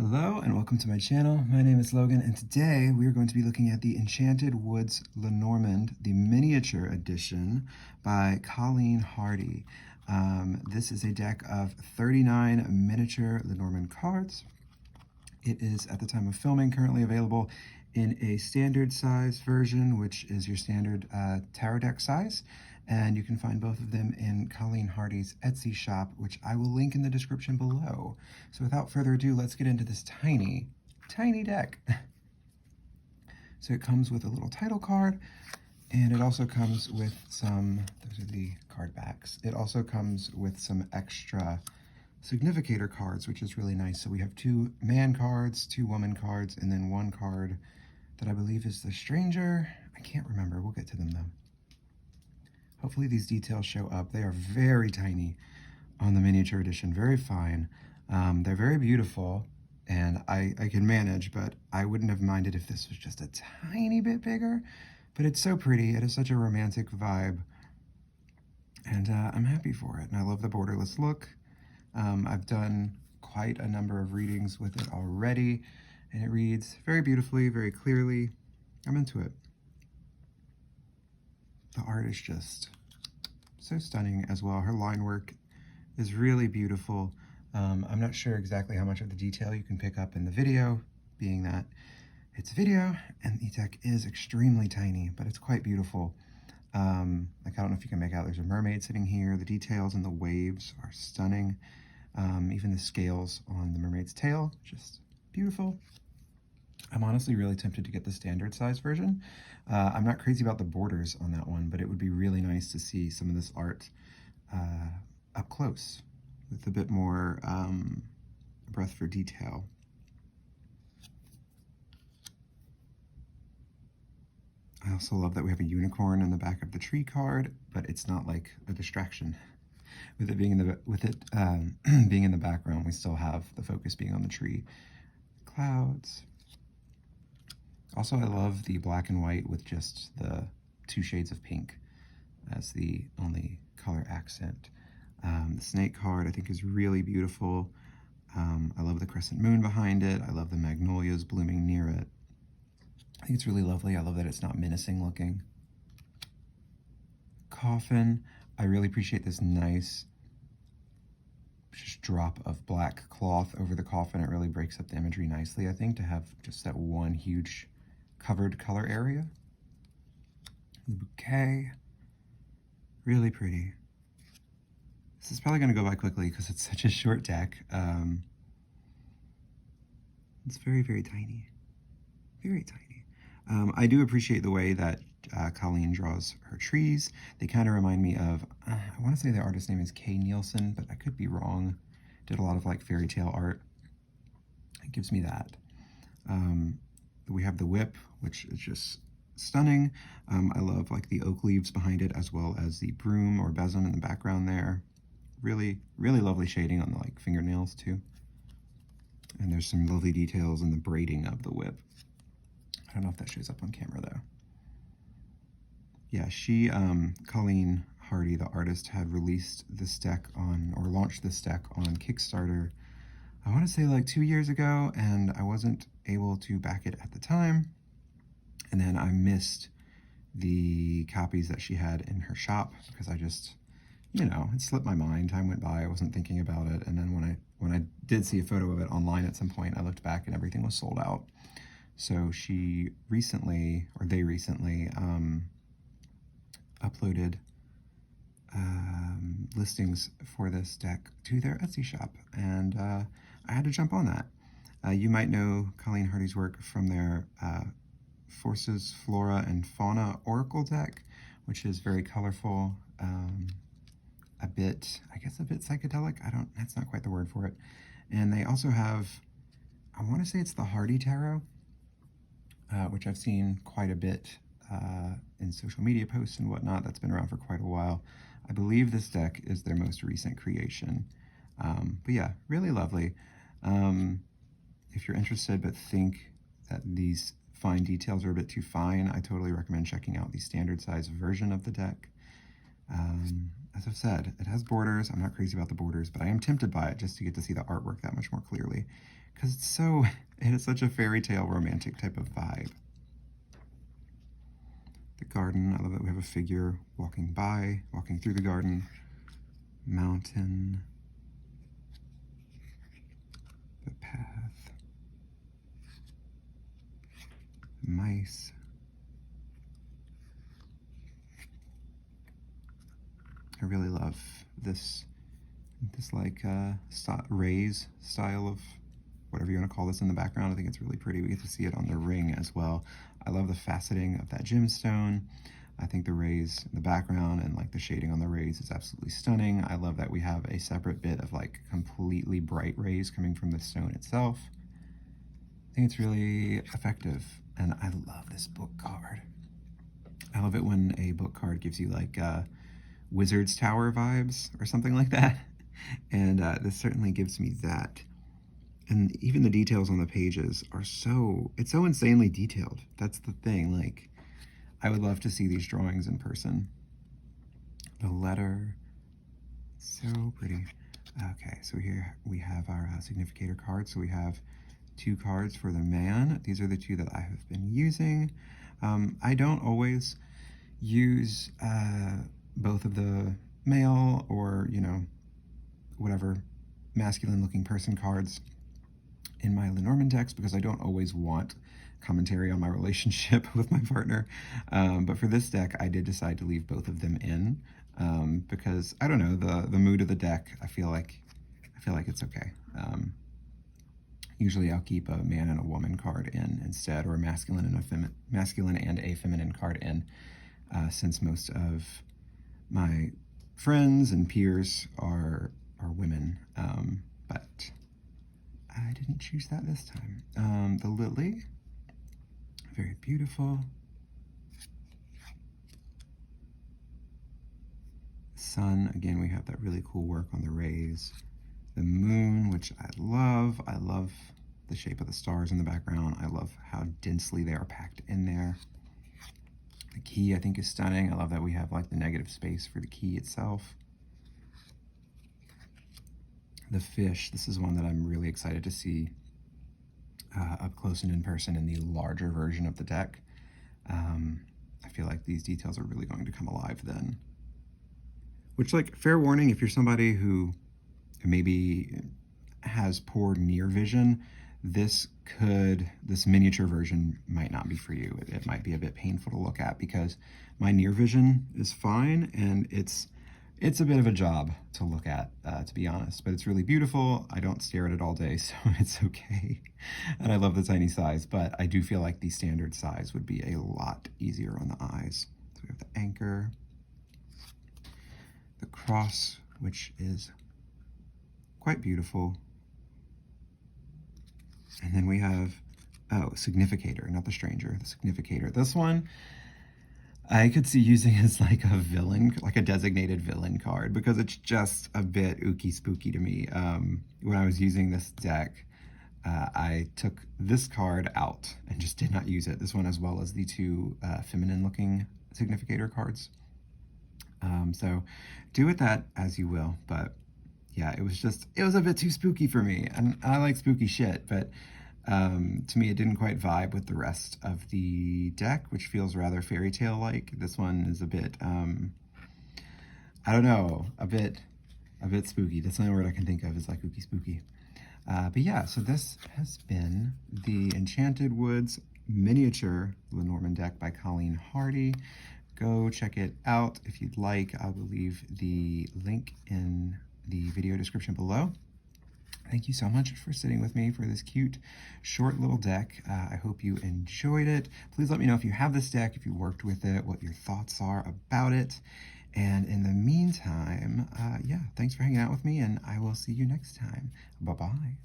Hello and welcome to my channel. My name is Logan and today we are going to be looking at the Enchanted Woods Lenormand, the miniature edition by Colleen Hardy. This is a deck of 39 miniature Lenormand cards. It is, at the time of filming, currently available in a standard size version, which is your standard tarot deck size. And you can find both of them in Colleen Hardy's Etsy shop, which I will link in the description below. So without further ado, let's get into this tiny, tiny deck. So it comes with a little title card, and it also comes with some, those are the card backs. It also comes with some extra significator cards, which is really nice. So we have 2 man cards, 2 woman cards, and then 1 card that I believe is the stranger. I can't remember. We'll get to them though. Hopefully these details show up. They are very tiny on the miniature edition, very fine. They're very beautiful, and I can manage, but I wouldn't have minded if this was just a tiny bit bigger. But it's so pretty. It is such a romantic vibe, and I'm happy for it. And I love the borderless look. I've done quite a number of readings with it already, and it reads very beautifully, very clearly. I'm into it. The art is just so stunning as well. Her line work is really beautiful. I'm not sure exactly how much of the detail you can pick up in the video, being that it's video and the deck is extremely tiny, but it's quite beautiful. Like, I don't know if you can make out, there's a mermaid sitting here. The details and the waves are stunning. Even the scales on the mermaid's tail, just beautiful. I'm honestly really tempted to get the standard size version. I'm not crazy about the borders on that one, but it would be really nice to see some of this art up close with a bit more breadth for detail. I also love that we have a unicorn in the back of the tree card, but it's not like a distraction. With it being in the being in the background, we still have the focus being on the tree. Clouds. Also, I love the black and white with just the 2 shades of pink as the only color accent. The snake card I think is really beautiful. I love the crescent moon behind it. I love the magnolias blooming near it. I think it's really lovely. I love that it's not menacing looking. Coffin. I really appreciate this nice just drop of black cloth over the coffin. It really breaks up the imagery nicely, I think, to have just that one huge covered color area. The bouquet, really pretty. This is probably going to go by quickly because it's such a short deck. It's very, very tiny. Very tiny. I do appreciate the way that Colleen draws her trees. They kind of remind me of, I want to say the artist's name is Kay Nielsen, but I could be wrong. Did a lot of like fairy tale art. It gives me that. We have the whip, which is just stunning. I love like the oak leaves behind it, as well as the broom or besom in the background there. Really, really lovely shading on the like fingernails too. And there's some lovely details in the braiding of the whip. I don't know if that shows up on camera though. Yeah, Colleen Hardy, the artist, had released this deck on, or launched this deck on Kickstarter, I want to say like 2 years ago, and I wasn't able to back it at the time. And then I missed the copies that she had in her shop because I just, you know, it slipped my mind. Time went by, I wasn't thinking about it. And then when I did see a photo of it online at some point, I looked back and everything was sold out. So she recently, or they recently, uploaded listings for this deck to their Etsy shop, and I had to jump on that. You might know Colleen Hardy's work from their Forces, Flora, and Fauna Oracle deck, which is very colorful, a bit psychedelic. That's not quite the word for it. And they also have, I want to say it's the Hardy Tarot, which I've seen quite a bit in social media posts and whatnot. That's been around for quite a while. I believe this deck is their most recent creation. But yeah, really lovely. If you're interested but think that these fine details are a bit too fine, I totally recommend checking out the standard size version of the deck. As I've said, it has borders. I'm not crazy about the borders, but I am tempted by it just to get to see the artwork that much more clearly, because it is such a fairy tale romantic type of vibe. The garden, I love that we have a figure walking through the garden. Mountain. The path. Mice. I really love this like raise style of whatever you want to call this in the background. I think it's really pretty. We get to see it on the ring as well. I love the faceting of that gemstone. I think the rays in the background and like the shading on the rays is absolutely stunning. I love that we have a separate bit of like completely bright rays coming from the stone itself. I think it's really effective, and I love this book card. I love it when a book card gives you like Wizard's Tower vibes or something like that. And this certainly gives me that. And even the details on the pages are it's so insanely detailed. That's the thing. Like, I would love to see these drawings in person. The letter, so pretty. Okay, so here we have our significator cards. So we have 2 cards for the man. These are the 2 that I have been using. I don't always use both of the male or, you know, whatever masculine looking person cards in my Lenormand decks because I don't always want commentary on my relationship with my partner. But for this deck, I did decide to leave both of them in because I don't know, the mood of the deck, I feel like it's okay. Usually I'll keep a man and a woman card in instead, or a masculine and a feminine card in, since most of my friends and peers are women, but I didn't choose that this time. The lily, very beautiful. Sun, again, we have that really cool work on the rays. The moon, which I love. I love the shape of the stars in the background. I love how densely they are packed in there. The key, I think, is stunning. I love that we have like the negative space for the key itself. The fish, this is one that I'm really excited to see up close and in person in the larger version of the deck. I feel like these details are really going to come alive then. Which, like, fair warning, if you're somebody who maybe has poor near vision, this miniature version might not be for you. It might be a bit painful to look at because my near vision is fine, and it's a bit of a job to look at, to be honest, but it's really beautiful. I don't stare at it all day, so it's okay. And I love the tiny size, but I do feel like the standard size would be a lot easier on the eyes. So we have the anchor, the cross, which is quite beautiful. And then we have, significator, not the stranger, the significator. This one, I could see using as like a villain, like a designated villain card, because it's just a bit ooky spooky to me. When I was using this deck, I took this card out and just did not use it. This one as well as the 2 feminine looking significator cards. So do with that as you will, but yeah, it was a bit too spooky for me, and I like spooky shit, but to me it didn't quite vibe with the rest of the deck, which feels rather fairy tale like. This one is a bit, I don't know, a bit spooky. That's the only word I can think of is like ooky spooky. But yeah, so this has been the Enchanted Woods miniature Lenormand deck by Colleen Hardy. Go check it out if you'd like. I will leave the link in the video description below. Thank you so much for sitting with me for this cute, short little deck. I hope you enjoyed it. Please let me know if you have this deck, if you worked with it, what your thoughts are about it. And in the meantime, yeah, thanks for hanging out with me, and I will see you next time. Bye-bye.